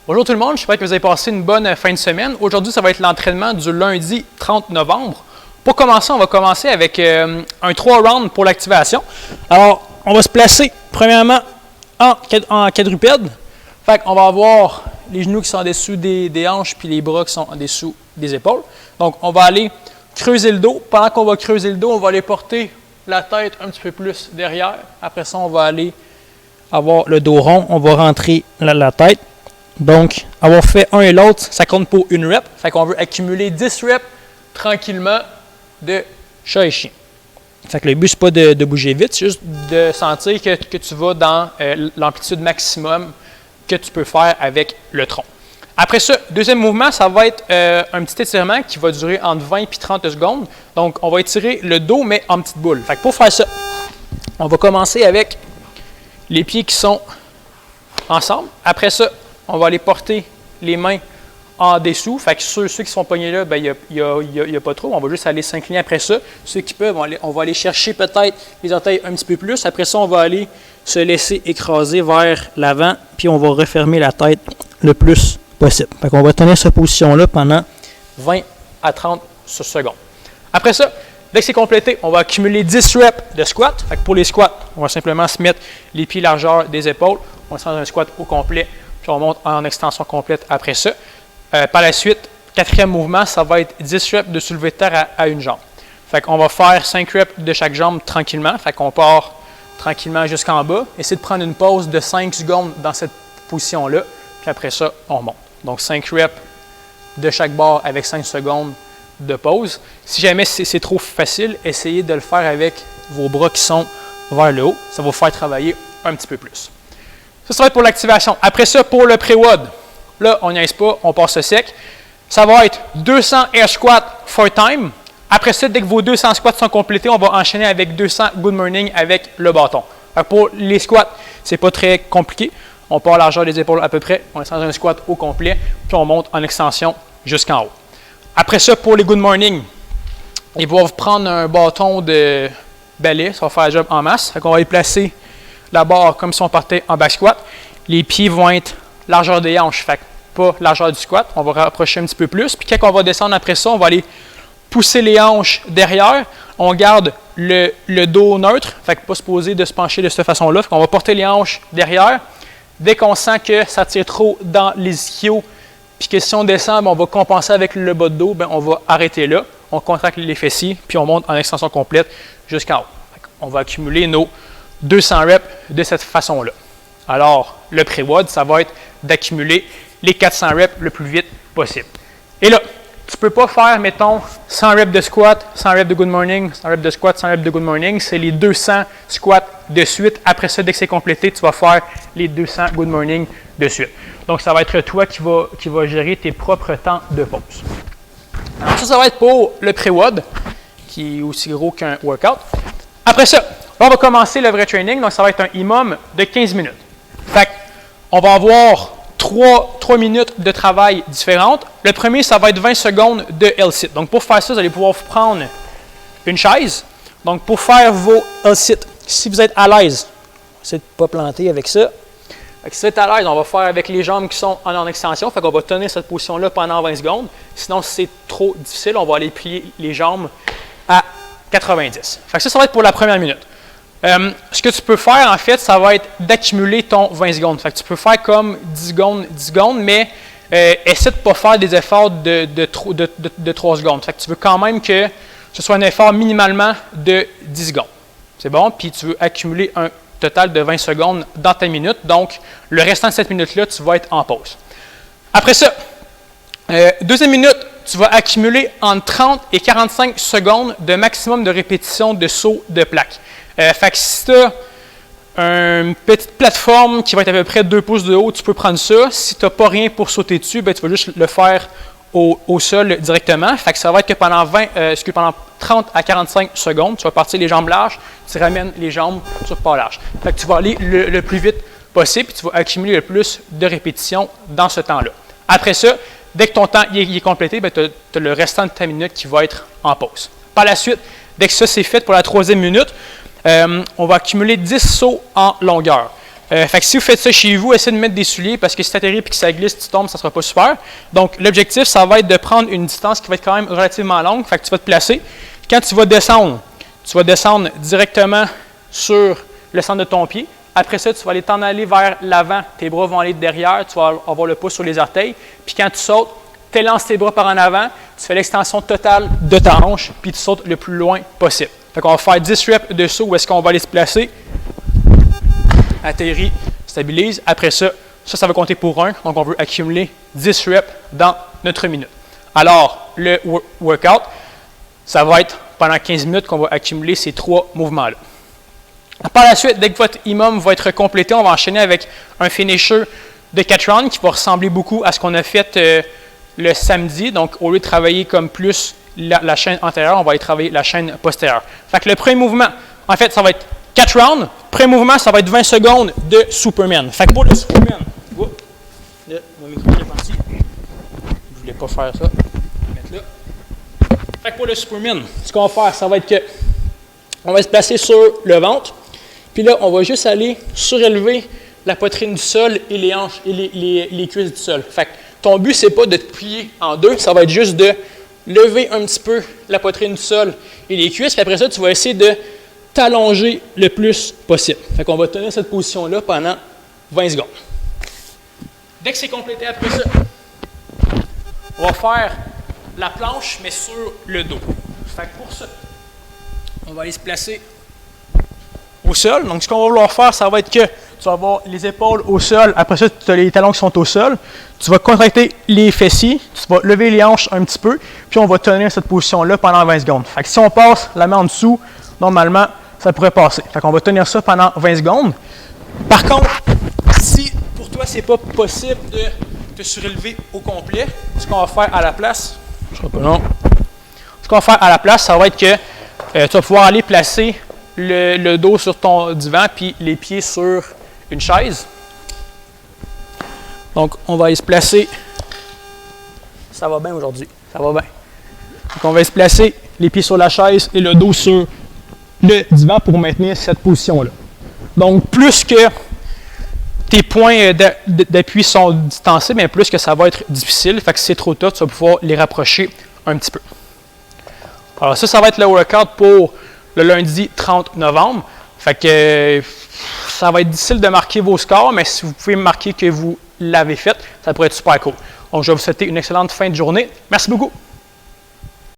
Bonjour tout le monde, j'espère que vous avez passé une bonne fin de semaine. Aujourd'hui, ça va être l'entraînement du lundi 30 novembre. Pour commencer, on va commencer avec un 3 rounds pour l'activation. Alors, on va se placer premièrement en quadrupède. Fait qu'on va avoir les genoux qui sont en dessous des hanches puis les bras qui sont en dessous des épaules. Donc, on va aller creuser le dos. Pendant qu'on va creuser le dos, on va aller porter la tête un petit peu plus derrière. Après ça, on va aller avoir le dos rond. On va rentrer la tête. Donc, avoir fait un et l'autre, ça compte pour une rep. Fait qu'on veut accumuler 10 reps tranquillement de chat et chien. Fait que le but, c'est pas de bouger vite, c'est juste de sentir que tu vas dans l'amplitude maximum que tu peux faire avec le tronc. Après ça, deuxième mouvement, ça va être un petit étirement qui va durer entre 20 et 30 secondes. Donc, on va étirer le dos, mais en petite boule. Fait que pour faire ça, on va commencer avec les pieds qui sont ensemble. Après ça, on va aller porter les mains en dessous. Fait que ceux qui sont pognés là, il n'y a pas trop. On va juste aller s'incliner après ça. Ceux qui peuvent, on va aller chercher peut-être les orteils un petit peu plus. Après ça, on va aller se laisser écraser vers l'avant. Puis on va refermer la tête le plus possible. Fait qu'on va tenir cette position-là pendant 20 à 30 secondes. Après ça, dès que c'est complété, on va accumuler 10 reps de squat. Fait que pour les squats, on va simplement se mettre les pieds largeur des épaules. On va se faire un squat au complet. Puis on monte en extension complète après ça. Par la suite, quatrième mouvement, ça va être 10 reps de soulevé de terre à une jambe. Fait qu'on va faire 5 reps de chaque jambe tranquillement. Fait qu'on part tranquillement jusqu'en bas. Essayez de prendre une pause de 5 secondes dans cette position-là. Puis après ça, on monte. Donc 5 reps de chaque barre avec 5 secondes de pause. Si jamais c'est trop facile, essayez de le faire avec vos bras qui sont vers le haut. Ça va vous faire travailler un petit peu plus. Ça va être pour l'activation. Après ça, pour le pré-WOD, là, on n'y aise pas, on passe sec. Ça va être 200 air squats 4 time. Après ça, dès que vos 200 squats sont complétés, on va enchaîner avec 200 good morning avec le bâton. Pour les squats, c'est pas très compliqué. On part à la largeur des épaules à peu près, on est dans un squat au complet, puis on monte en extension jusqu'en haut. Après ça, pour les good morning, ils vont prendre un bâton de balai, ça va faire le job en masse. Fait qu'on va y placer la barre comme si on partait en back squat. Les pieds vont être largeur des hanches, fait que pas largeur du squat. On va rapprocher un petit peu plus. Puis quand on va descendre après ça, on va aller pousser les hanches derrière. On garde le dos neutre, fait que pas supposé de se pencher de cette façon-là. Fait qu'on va porter les hanches derrière. Dès qu'on sent que ça tire trop dans les ischios, puis que si on descend, on va compenser avec le bas de dos, on va arrêter là. On contracte les fessiers, puis on monte en extension complète jusqu'en haut. On va accumuler nos 200 reps de cette façon-là. Alors, le pré-WOD, ça va être d'accumuler les 400 reps le plus vite possible. Et là, tu ne peux pas faire, mettons, 100 reps de squat, 100 reps de good morning, 100 reps de squat, 100 reps de good morning. C'est les 200 squats de suite. Après ça, dès que c'est complété, tu vas faire les 200 good morning de suite. Donc, ça va être toi qui va gérer tes propres temps de pause. Alors, ça va être pour le pré-WOD, qui est aussi gros qu'un workout. Après ça, on va commencer le vrai training. Donc, ça va être un minimum de 15 minutes. Fait qu'on va avoir 3 minutes de travail différentes. Le premier, ça va être 20 secondes de L-sit. Donc, pour faire ça, vous allez pouvoir vous prendre une chaise. Donc, pour faire vos L-sit, si vous êtes à l'aise, essayez de ne pas planter avec ça. Fait que si vous êtes à l'aise, on va faire avec les jambes qui sont en extension. Fait qu'on va tenir cette position-là pendant 20 secondes. Sinon, si c'est trop difficile, on va aller plier les jambes à 90. Fait que ça va être pour la première minute. Ce que tu peux faire, en fait, ça va être d'accumuler ton 20 secondes. Fait que tu peux faire comme 10 secondes, mais essaie de ne pas faire des efforts de 3 secondes. Fait que tu veux quand même que ce soit un effort minimalement de 10 secondes. C'est bon? Puis tu veux accumuler un total de 20 secondes dans ta minute. Donc, le restant de cette minute-là, tu vas être en pause. Après ça, deuxième minute, tu vas accumuler entre 30 et 45 secondes de maximum de répétition de saut de plaque. Fait que si tu as une petite plateforme qui va être à peu près 2 pouces de haut, tu peux prendre ça. Si tu n'as pas rien pour sauter dessus, tu vas juste le faire au sol directement. Fait que ça va être que pendant 30 à 45 secondes, tu vas partir les jambes larges, tu ramènes les jambes sur pas large. Fait que tu vas aller le plus vite possible, puis tu vas accumuler le plus de répétitions dans ce temps-là. Après ça, dès que ton temps est complété, tu as le restant de ta minute qui va être en pause. Par la suite, dès que ça c'est fait pour la 3e minute, on va accumuler 10 sauts en longueur. Fait que si vous faites ça chez vous, essayez de mettre des souliers parce que si tu atterris et que ça glisse, tu tombes, ça ne sera pas super. Donc, l'objectif, ça va être de prendre une distance qui va être quand même relativement longue. Fait que tu vas te placer. Quand tu vas descendre directement sur le centre de ton pied. Après ça, tu vas aller t'en aller vers l'avant. Tes bras vont aller derrière. Tu vas avoir le pouce sur les orteils. Puis quand tu sautes, tu élances tes bras par en avant. Tu fais l'extension totale de ta hanche. Puis tu sautes le plus loin possible. Fait qu'on va faire 10 reps de saut où est-ce qu'on va aller se placer. Atterrit, stabilise. Après ça, ça va compter pour 1. Donc, on veut accumuler 10 reps dans notre minute. Alors, le workout, ça va être pendant 15 minutes qu'on va accumuler ces 3 mouvements-là. Par la suite, dès que votre EMOM va être complété, on va enchaîner avec un finisher de 4 rounds qui va ressembler beaucoup à ce qu'on a fait le samedi. Donc, au lieu de travailler comme plus la chaîne antérieure, on va aller travailler la chaîne postérieure. Fait que le premier mouvement, en fait, ça va être 4 rounds. Premier mouvement, ça va être 20 secondes de Superman. Fait que pour le Superman, mon micro est parti. Je voulais pas faire ça. Je vais mettre là. Fait que pour le Superman, ce qu'on va faire, ça va être que on va se placer sur le ventre. Puis là, on va juste aller surélever la poitrine du sol et les hanches et les cuisses du sol. Fait que ton but, c'est pas de te plier en deux, ça va être juste de lever un petit peu la poitrine du sol et les cuisses. Puis après ça, tu vas essayer de t'allonger le plus possible. Fait qu'on va tenir cette position-là pendant 20 secondes. Dès que c'est complété après ça, on va faire la planche, mais sur le dos. Fait que pour ça, on va aller se placer au sol. Donc, ce qu'on va vouloir faire, ça va être que tu vas avoir les épaules au sol. Après ça, tu as les talons qui sont au sol. Tu vas contracter les fessiers. Tu vas lever les hanches un petit peu. Puis, on va tenir cette position-là pendant 20 secondes. Fait que si on passe la main en dessous, normalement, ça pourrait passer. Fait qu'on va tenir ça pendant 20 secondes. Par contre, si pour toi, c'est pas possible de te surélever au complet, ce qu'on va faire à la place, ce qu'on va faire à la place, ça va être que tu vas pouvoir aller placer le dos sur ton divan puis les pieds sur une chaise. Donc, on va aller se placer. Ça va bien aujourd'hui. Ça va bien. Donc, on va se placer les pieds sur la chaise et le dos sur le divan pour maintenir cette position-là. Donc, plus que tes points d'appui sont distancés, mais plus que ça va être difficile. Fait que si c'est trop tough, tu vas pouvoir les rapprocher un petit peu. Alors ça va être le workout pour le lundi 30 novembre. Fait que ça va être difficile de marquer vos scores, mais si vous pouvez marquer que vous l'avez fait, ça pourrait être super cool. Donc je vais vous souhaiter une excellente fin de journée. Merci beaucoup.